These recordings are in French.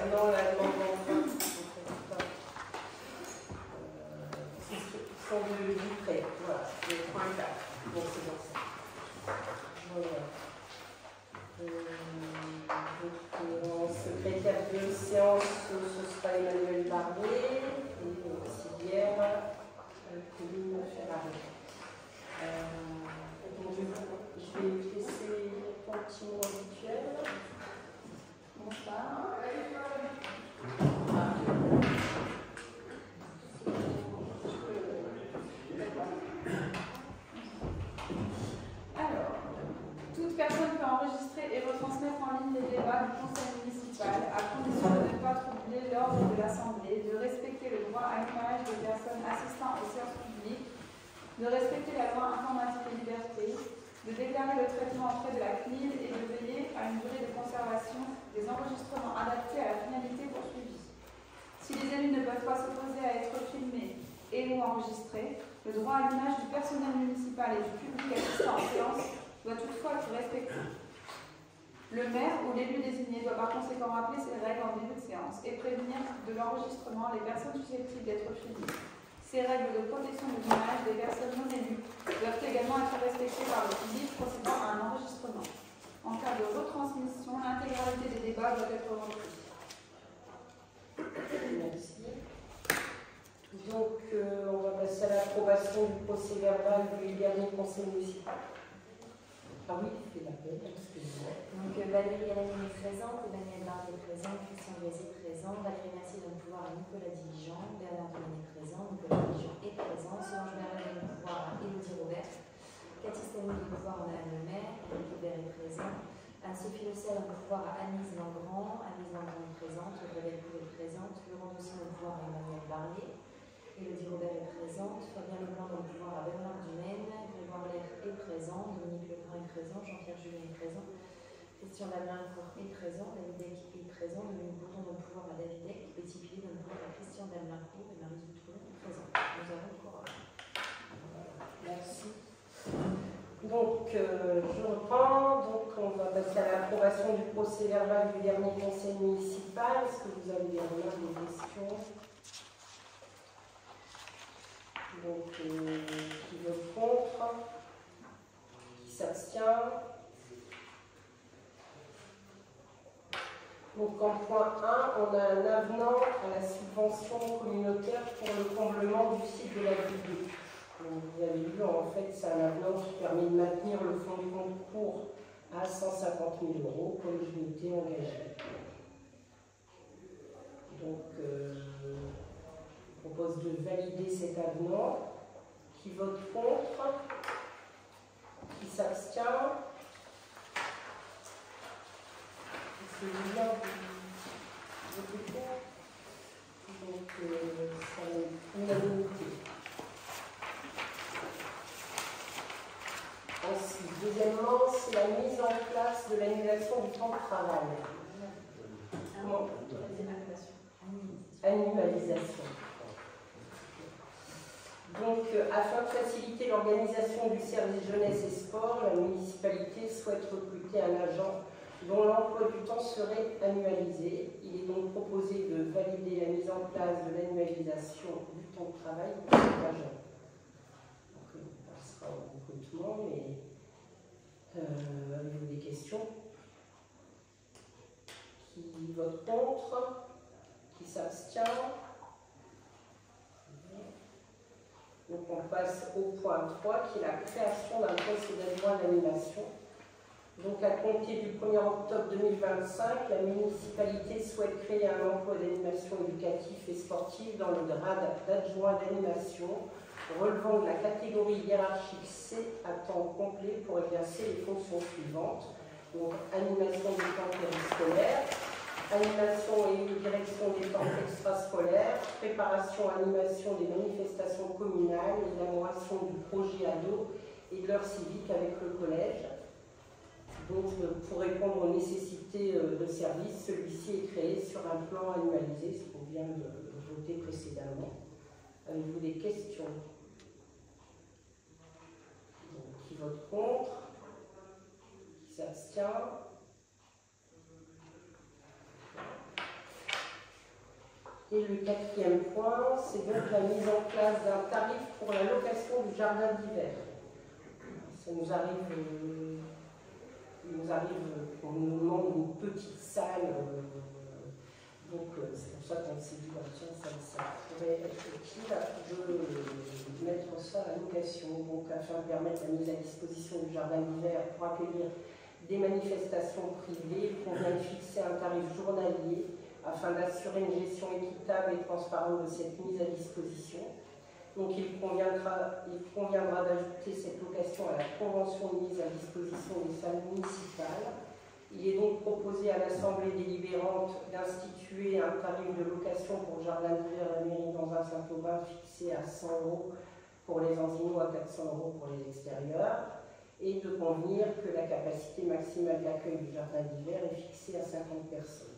concernant la demande d'emprunt, sont du prêt. Voilà, le point 4. Bon, c'est bon ça. Voilà. Donc, en secrétaire de séance, ce sera Emmanuel Barbier et auxiliaire Pauline Ferrari. Donc, je vais laisser ton petit mot habituel. Bonsoir. Alors, toute personne peut enregistrer et retransmettre en ligne les débats du conseil municipal à condition de ne pas troubler l'ordre de l'Assemblée, de respecter le droit à l'image des personnes assistant aux séances publiques, de respecter la loi informatique et liberté, de déclarer le traitement en frais de la CNIL et de veiller à une durée de conservation des enregistrements adaptés à la finalité poursuivie. Si les élus ne peuvent pas s'opposer à être filmés et ou enregistrés, le droit à l'image du personnel municipal et du public assistant en séance doit toutefois être respecté. Le maire ou l'élu désigné doit par conséquent rappeler ces règles en début de séance et prévenir de l'enregistrement les personnes susceptibles d'être filmées. Ces règles de protection de l'image des personnes non élues doivent également être respectées par le public procédant à un enregistrement. En cas de retransmission, l'intégralité des débats doit être reprise. Merci. Donc, on va passer à l'approbation du procès verbal du dernier conseil municipal. Ah oui, c'est la peine, excusez-moi. Donc, Valérie Hélène est présente, Emmanuel Barbier est présent, Christian Blaise est présent, Valérie Mercier donne pouvoir à Nicolas Diligent, Bernard Domaine est présent, Nicolas Diligent est présent, Solange Berger donne pouvoir à Élodie Robert, Cathy Stani donne pouvoir à Madame le maire, Eric Hubert est présent, Anne-Sophie Le Sel donne pouvoir à Anne-Lise Langrand, Anne-Lise Langrand est présente, Gabrielle Poulet est présente, Laurent Dossier donne pouvoir à Emmanuel Barbier, Élodie Robert est présente, Fabien Leblanc donne pouvoir à Bernard Dumaine, Grégoire Lair est présent, Dominique Legrand est présent, Jean-Pierre Julien est présent, Christian Damelin-Court est présent, David Deck est présent, Dominique Bourdon donne pouvoir à David Deck, Betty Pillet donne pouvoir à Christian Damelin-Court et Marie Zoutoulon est présent. Nous avons le quorum. Merci. Donc, je reprends. Donc, on va passer à l'approbation du procès verbal du dernier conseil municipal. Est-ce que vous avez des remarques, des questions? Donc, qui vote contre? Qui s'abstient? Donc, en point 1, on a un avenant à la subvention communautaire pour le comblement du site de la ville. Donc, vous avez vu, en fait, c'est un avenant qui permet de maintenir le fonds de concours à 150 000 € comme je m'étais engagé. Donc, je propose de valider cet avenant. Qui vote contre? Qui s'abstient? Celui-là, vous votez pour? Donc, c'est une unanimité. Ensuite, deuxièmement, c'est la mise en place de l'annulation du temps de travail. Comment? Annualisation. Donc, afin de faciliter l'organisation du service jeunesse et sport, la municipalité souhaite recruter un agent dont l'emploi du temps serait annualisé. Il est donc proposé de valider la mise en place de l'annualisation du temps de travail pour cet agent. Donc, on passera au recrutement, mais avez-vous des questions? Qui vote contre? Qui s'abstient? Donc on passe au point 3 qui est la création d'un poste d'adjoint d'animation. Donc à compter du 1er octobre 2025, la municipalité souhaite créer un emploi d'animation éducative et sportive dans le grade d'adjoint d'animation relevant de la catégorie hiérarchique C à temps complet pour exercer les fonctions suivantes. Donc animation des temps périscolaires, animation et direction des temps extrascolaires, préparation, animation des manifestations communales, élaboration du projet ado et de l'heure civique avec le collège. Donc, pour répondre aux nécessités de service, celui-ci est créé sur un plan annualisé, ce qu'on vient de voter précédemment. Avez-vous des questions? Donc, qui vote contre? Qui s'abstient? Et le quatrième point, c'est donc la mise en place d'un tarif pour la location du jardin d'hiver. Ça nous arrive, qu'on nous demande une petite salle, donc c'est pour ça qu'on s'est dit, tiens, ça pourrait être utile de mettre ça à la location, donc afin de permettre la mise à disposition du jardin d'hiver pour accueillir des manifestations privées, il convient de fixer un tarif journalier afin d'assurer une gestion équitable et transparente de cette mise à disposition. Donc il conviendra d'ajouter cette location à la convention de mise à disposition des salles municipales. Il est donc proposé à l'Assemblée délibérante d'instituer un tarif de location pour le jardin d'hiver à la mairie dans un Saint-Aubin fixé à 100 € pour les Anzinois, à 400 € pour les extérieurs, et de convenir que la capacité maximale d'accueil du jardin d'hiver est fixée à 50 personnes.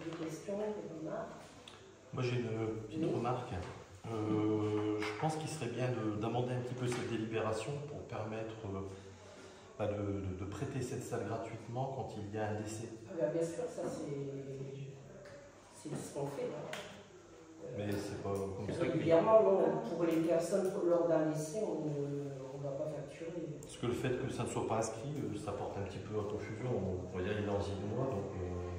Des questions, des remarques? Moi j'ai une petite remarque. Je pense qu'il serait bien d'amender un petit peu cette délibération pour permettre de prêter cette salle gratuitement quand il y a un décès. Bien sûr, ça c'est ce qu'on fait. Mais c'est pas comme ça. Régulièrement, pour les personnes lors d'un décès, on ne va pas facturer. Parce que le fait que ça ne soit pas inscrit, ça porte un petit peu à confusion. On va dire il est dans 6 mois, donc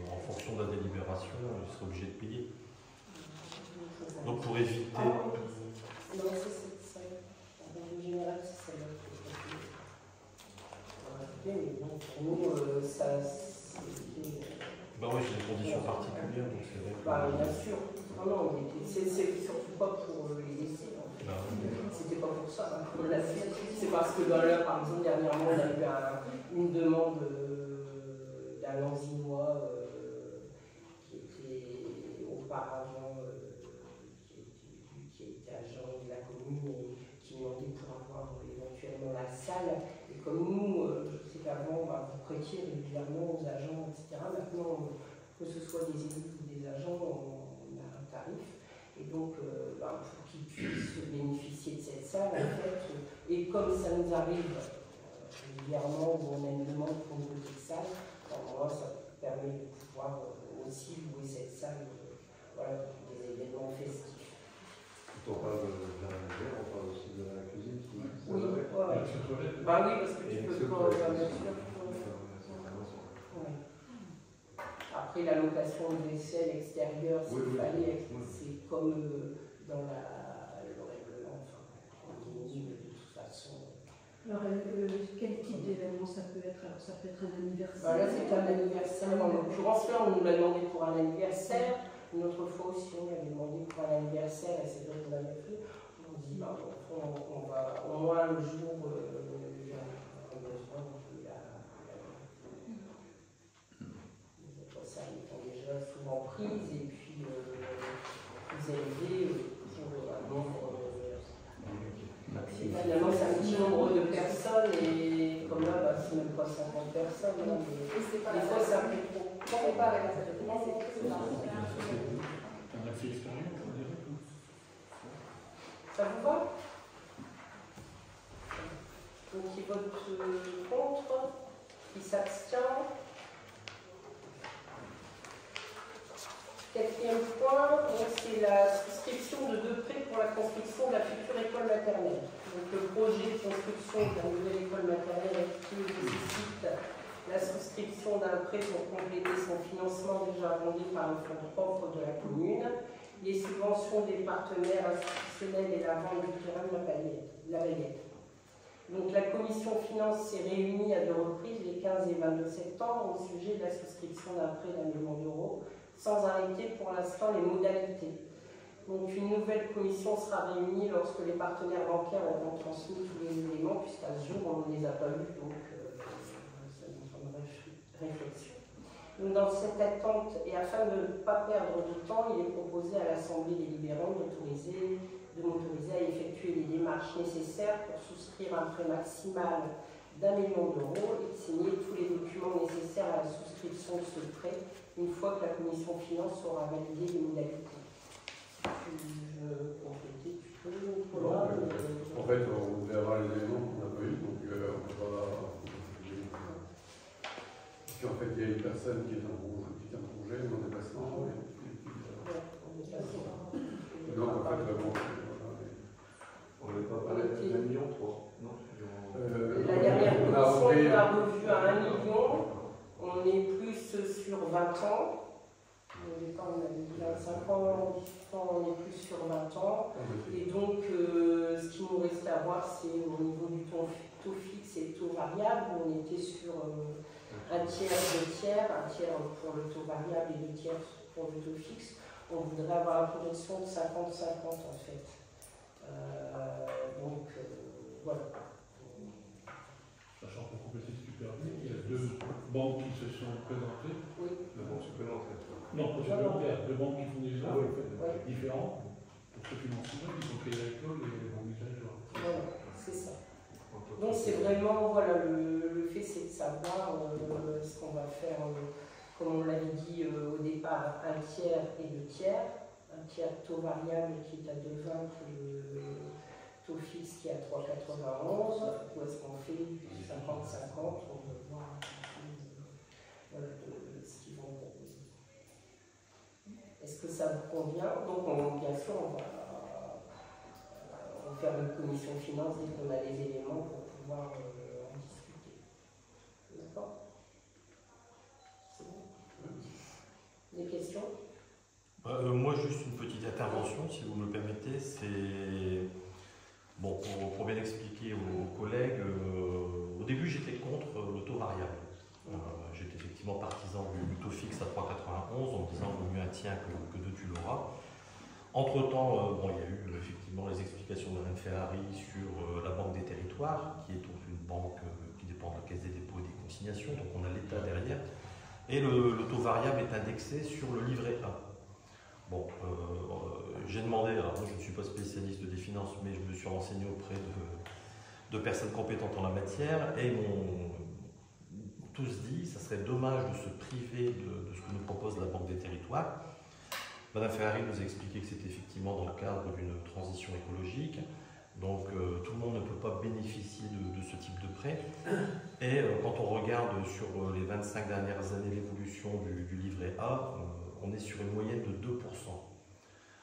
en fonction de la délibération, il sera obligé de payer. Donc pour éviter... Non, c'est ça. En général, c'est ça. Mais bon, pour nous, ça... Bah oui, j'ai des conditions particulières, donc c'est vrai que... Bah, bien sûr. Non, c'est surtout pas pour les décès. En fait. C'était pas pour ça qu'on l'a fait. C'est parce que dans l'heure, par exemple, dernièrement, on a eu une demande d'un Anzinois qui était auparavant, qui était agent de la commune et qui demandait pour avoir éventuellement la salle. Et comme nous, je sais qu'avant, vous prêtiez régulièrement aux agents, etc. Maintenant, que ce soit des élus ou des agents, on a un tarif. Et donc, pour qu'ils puissent bénéficier de cette salle, en fait, et comme ça nous arrive régulièrement où on a une demande pour une petite salle, moi, ça permet de pouvoir aussi louer cette salle voilà, pour des événements festifs. Quand on parle de la rivière, on parle aussi de la cuisine. Oui, oui, parce que tu peux pas, bien sûr. Après, la location des selles extérieures, c'est comme dans le règlement, de toute façon. Alors, quel type d'événement ça peut être? Alors, ça peut être un anniversaire. Là, c'est un anniversaire. En l'occurrence, là, on nous l'a demandé pour un anniversaire. Une autre fois aussi, on l'avait demandé pour un anniversaire, et c'est vrai qu'on l'avait fait. On dit, on va au moins le jour, ça, ils sont déjà souvent prises, et puis plus élevées pour un nombre. Finalement, c'est un petit nombre de personnes, et comme là, c'est même pas 50 personnes. Hein, des fois, c'est un peu trop. C'est pas avec la salle de classe, c'est On a fait l'expérience, ça vous va? Donc, qui vote contre, qui s'abstient. Quatrième point, c'est la souscription de 2 prêts pour la construction de la future école maternelle. Donc, le projet de construction de la nouvelle école maternelle qui nécessite la souscription d'un prêt pour compléter son financement déjà abondé par le fonds propre de la commune, les subventions des partenaires institutionnels et la vente du terrain de la Valette. Donc, la commission finance s'est réunie à 2 reprises, les 15 et 22 septembre, au sujet de la souscription d'un prêt d'1 million d'euros, sans arrêter pour l'instant les modalités. Donc une nouvelle commission sera réunie lorsque les partenaires bancaires auront transmis tous les éléments, puisqu'à ce jour on ne les a pas eus, donc ça nous semble réflexion. Donc dans cette attente, et afin de ne pas perdre de temps, il est proposé à l'Assemblée délibérante de m'autoriser à effectuer les démarches nécessaires pour souscrire un prêt maximal d'1 million d'euros et de signer tous les documents nécessaires à la souscription de ce prêt une fois que la commission finance aura validé les modalités. Je veux compléter, tu peux, Nicolas? En fait, on devait avoir les éléments qu'on n'a pas eu, donc on ne peut pas. Puis en fait, il y a une personne qui est en congé, en déplacement, et puis reste à voir, c'est au niveau du taux fixe et taux variable. On était sur un tiers, 2 tiers, un tiers pour le taux variable et 2 tiers pour le taux fixe. On voudrait avoir la projection de 50-50 en fait. Donc voilà. Sachant pour compléter ce que tu permets, il y a 2 banques qui se sont présentées. Oui. La banque supplémentaire. Non, pas supplémentaires, 2 banques qui font des Ah offres oui. différentes pour ce financement, ils sont créés avec l'eau et les banques du territoire. Voilà, c'est ça. Donc c'est vraiment, voilà, le fait c'est de savoir ce qu'on va faire, comme on l'avait dit au départ, un tiers et 2 tiers. Un tiers taux variable qui est à 2,20 et le taux fixe qui est à 3,91. Ou est-ce qu'on fait du 50-50? On va voir voilà, ce qu'ils vont proposer. Est-ce que ça vous convient? Donc bien sûr, on va faire une commission finance dès qu'on a les éléments pour pouvoir en discuter. D'accord? C'est bon? Des questions? Moi, juste une petite intervention, si vous me le permettez. C'est bon, pour bien expliquer aux collègues. Au début, j'étais contre le taux variable. J'étais effectivement partisan du taux fixe à 3,91 en me disant vaut mieux un tien que deux tu l'auras. Entre-temps, bon, il y a eu effectivement les explications de Madame Ferrari sur la Banque des Territoires, qui est donc une banque qui dépend de la Caisse des dépôts et des consignations, donc on a l'État derrière. Et le taux variable est indexé sur le livret A. Bon, j'ai demandé, alors moi je ne suis pas spécialiste des finances, mais je me suis renseigné auprès de personnes compétentes en la matière, et ils m'ont tous dit que ça serait dommage de se priver de ce que nous propose la Banque des Territoires. Madame Ferrari nous a expliqué que c'était effectivement dans le cadre d'une transition écologique, donc tout le monde ne peut pas bénéficier de ce type de prêt. Et quand on regarde sur les 25 dernières années l'évolution du livret A, on est sur une moyenne de 2%.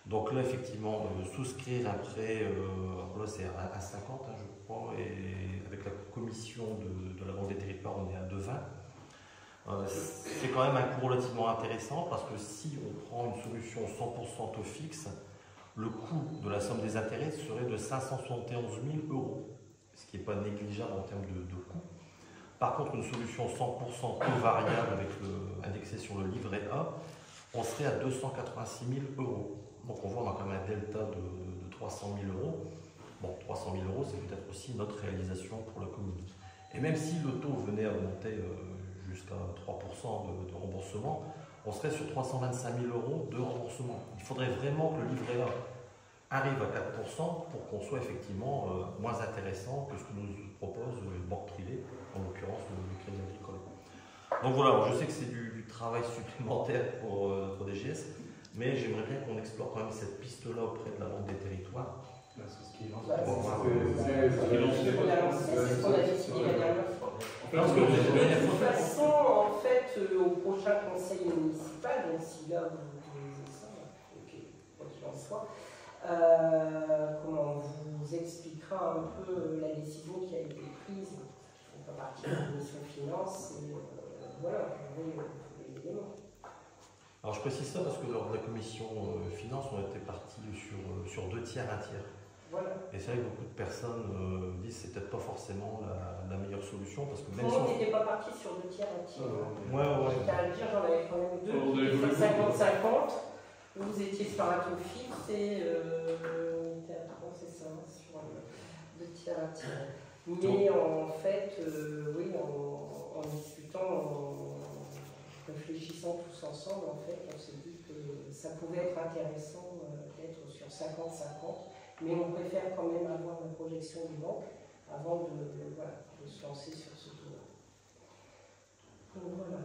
Donc là, effectivement, souscrire un prêt, là c'est à 50, hein, je crois, et avec la commission de la Banque des Territoires, on est à 2,20. C'est quand même un coût relativement intéressant parce que si on prend une solution 100% taux fixe, le coût de la somme des intérêts serait de 571 000 €, ce qui n'est pas négligeable en termes de coût. Par contre, une solution 100% taux variable avec indexé sur le livret A, on serait à 286 000 €. Donc on voit on a quand même un delta de 300 000 €. Bon, 300 000 €, c'est peut-être aussi notre réalisation pour la commune. Et même si le taux venait à augmenter jusqu'à 3% de remboursement, on serait sur 325 000 € de remboursement. Il faudrait vraiment que le livret A arrive à 4% pour qu'on soit effectivement moins intéressant que ce que nous propose une banque privée, en l'occurrence le Crédit Agricole. Donc voilà, je sais que c'est du travail supplémentaire pour notre DGS, mais j'aimerais bien qu'on explore quand même cette piste-là auprès de la Banque des Territoires. C'est ce qui est C'est ce qu'on a décidé la dernière fois. De toute façon, en fait, au prochain conseil municipal, donc si là vous utilisez ça, ok, quoi qu'il en soit, comment on vous expliquera un peu la décision qui a été prise, qui ne font pas partie de la commission finance, et voilà, vous avez tous les éléments. Alors je précise ça parce que lors de la commission finance, on était parti sur 2 tiers, 1 tiers. Voilà. Et c'est vrai que beaucoup de personnes disent que c'est peut-être pas forcément la meilleure solution parce que Tout même le si monde on... n'était pas parti sur 2 tiers, 1 tiers. Ouais. J'étais à le dire, j'en avais quand même 2 Vous avez qui voulu étaient 50-50. Vous étiez sur un taux fixe et on était à 3, c'est ça, sur 2 tiers, 1 tiers. Mais en fait, oui, en discutant, en réfléchissant tous ensemble, en fait, on s'est dit que ça pouvait être intéressant d'être sur 50-50. Mais on préfère quand même avoir la projection du banque avant de se lancer sur ce tour-là. Donc voilà.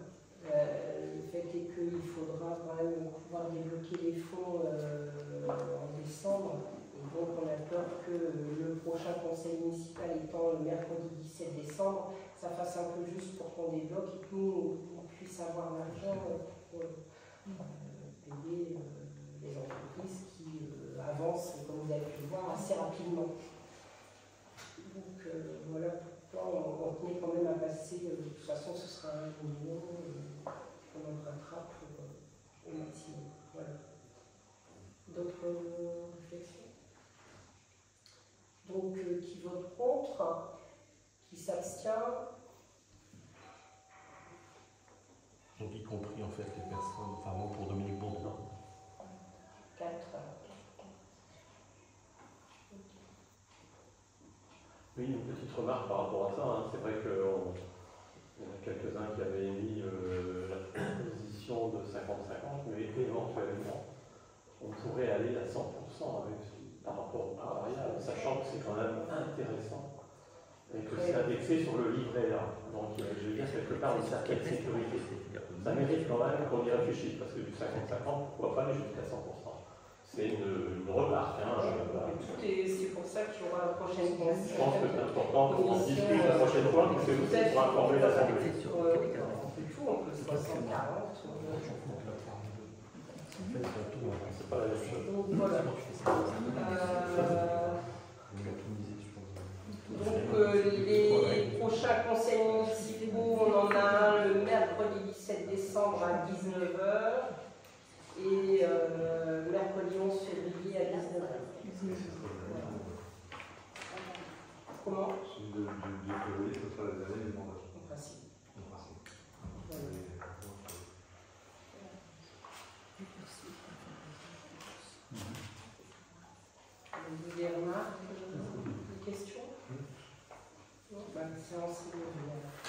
Le fait est qu'il faudra quand même pouvoir débloquer les fonds en décembre. Et donc on a peur que le prochain conseil municipal étant le mercredi 17 décembre, ça fasse un peu juste pour qu'on débloque et que nous on puisse avoir l'argent pour payer les entreprises qui avancent, comme vous avez pu le voir, assez rapidement. Donc voilà pourquoi on tenait quand même à passer, de toute façon ce sera 1 million qu'on empruntera au maximum. Voilà. D'autres réflexions? Donc Donc, qui vote contre? Qui s'abstient? Donc y compris en fait les personnes, enfin moi pour Dominique Bourdon. 4. Oui, une petite remarque par rapport à ça. Hein. C'est vrai qu'il y en a quelques-uns qui avaient émis la proposition de 50-50, mais éventuellement, on pourrait aller à 100% par rapport au salarial, sachant que c'est quand même intéressant et que c'est indexé sur le livret A. Donc je veux dire quelque part une certaine sécurité. Ça mérite quand même qu'on y réfléchisse, parce que du 50-50, pourquoi pas aller jusqu'à 100%. C'est une remarque. Hein, c'est pour ça qu'il y aura la prochaine conférence. Je pense que c'est important qu'on en discute la prochaine fois, parce que c'est pour informer l'Assemblée. On peut tout, on peut 60-40. C'est pas la même chose. Donc voilà. Les prochains conseils municipaux, on en a un le mercredi 17 décembre à 19h et mercredi 11 février à 19h. Comment? En principe. Des remarques, des questions? Non, bah, séance est levée.